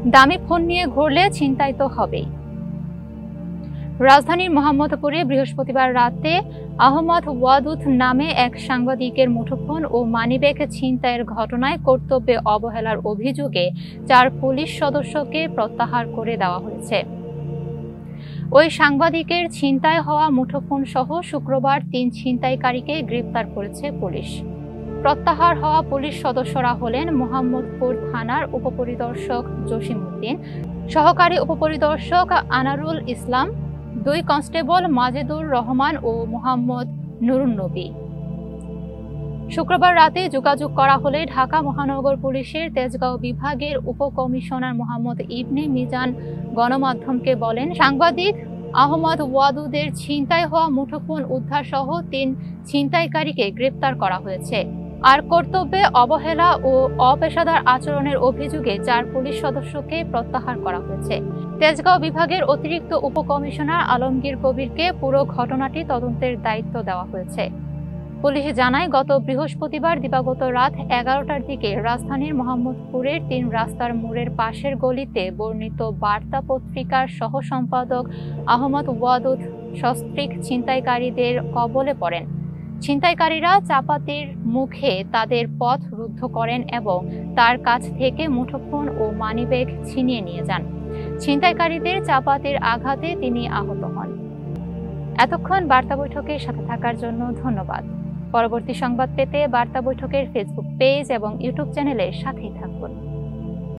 দামি ফোন নিয়ে ঘুরলে ছিনতাই তো হবেই। রাজধানীর মোহাম্মদপুরে বৃহস্পতিবার রাতে আহমদ ওয়াদুদ নামে এক সাংবাদিকের মুঠোফোন ও মানিব্যাগ ছিনতাইয়ের ঘটনায় কর্তব্যে অবহেলার অভিযোগে 4 পুলিশ সদস্যকে প্রত্যাহার করে দেওয়া হয়েছে। ওই সাংবাদিকের ছিনতাই হওয়া মুঠোফোন সহ শুক্রবার 3 ছিনতাইকারীকে গ্রেপ্তার করেছে পুলিশ। প্রত্যাহার হওয়া পুলিশ সদস্যরা হলেন মোহাম্মদপুর থানার উপপরিদর্শক জসিম উদ্দিন, সহকারী উপপরিদর্শক আনারুল ইসলাম, 2 কনস্টেবল মাজেদুর রহমান ও মোহাম্মদ নুরুন নবী। শুক্রবার রাতে যোগাযোগ করা হলে ঢাকা মহানগর পুলিশের তেজগাঁও বিভাগের উপকমিশনার মোহাম্মদ ইবনে মিজান গণমাধ্যমকে বলেন, সাংবাদিক আহমদ ওয়াদুদের ছিনতাই হওয়া মুঠোফোন উদ্ধার সহ 3 ছিনতাইকারীকে গ্রেপ্তার করা হয়েছে। আর কর্তব্যে অবহেলা ও অপেশাদার আচরণের অভিযোগে 4 পুলিশ সদস্যকে প্রত্যাহার করা হয়েছে। তেজগাঁও বিভাগের অতিরিক্ত উপকমিশনার আলমগীর কবিরকে পুরো ঘটনাটি তদন্তের দায়িত্ব দেওয়া হয়েছে। পুলিশ জানায়, গত বৃহস্পতিবার দিবাগত রাত 11টার দিকে রাজধানীর মোহাম্মদপুরের 3 রাস্তার মোড়ের পাশের গলিতে বর্ণিত বার্তা পত্রিকার সহ সম্পাদক আহমদ ওয়াদুদ সস্ত্রীক ছিনতাইকারীদের কবলে পড়েন। ছিনতাইকারীরা চাপাতির মুখে তাদের পথ রুদ্ধ করেন এবং তার কাছ থেকে মুঠোফোন ও মানিব্যাগ ছিনিয়ে নিয়ে যান। ছিনতাইকারীদের চাপাতির আঘাতে তিনি আহত হন। এতক্ষণ বার্তা বৈঠকের সাথে থাকার জন্য ধন্যবাদ। পরবর্তী সংবাদ পেতে বার্তা বৈঠকের ফেসবুক পেজ এবং ইউটিউব চ্যানেলের সাথেই থাকুন।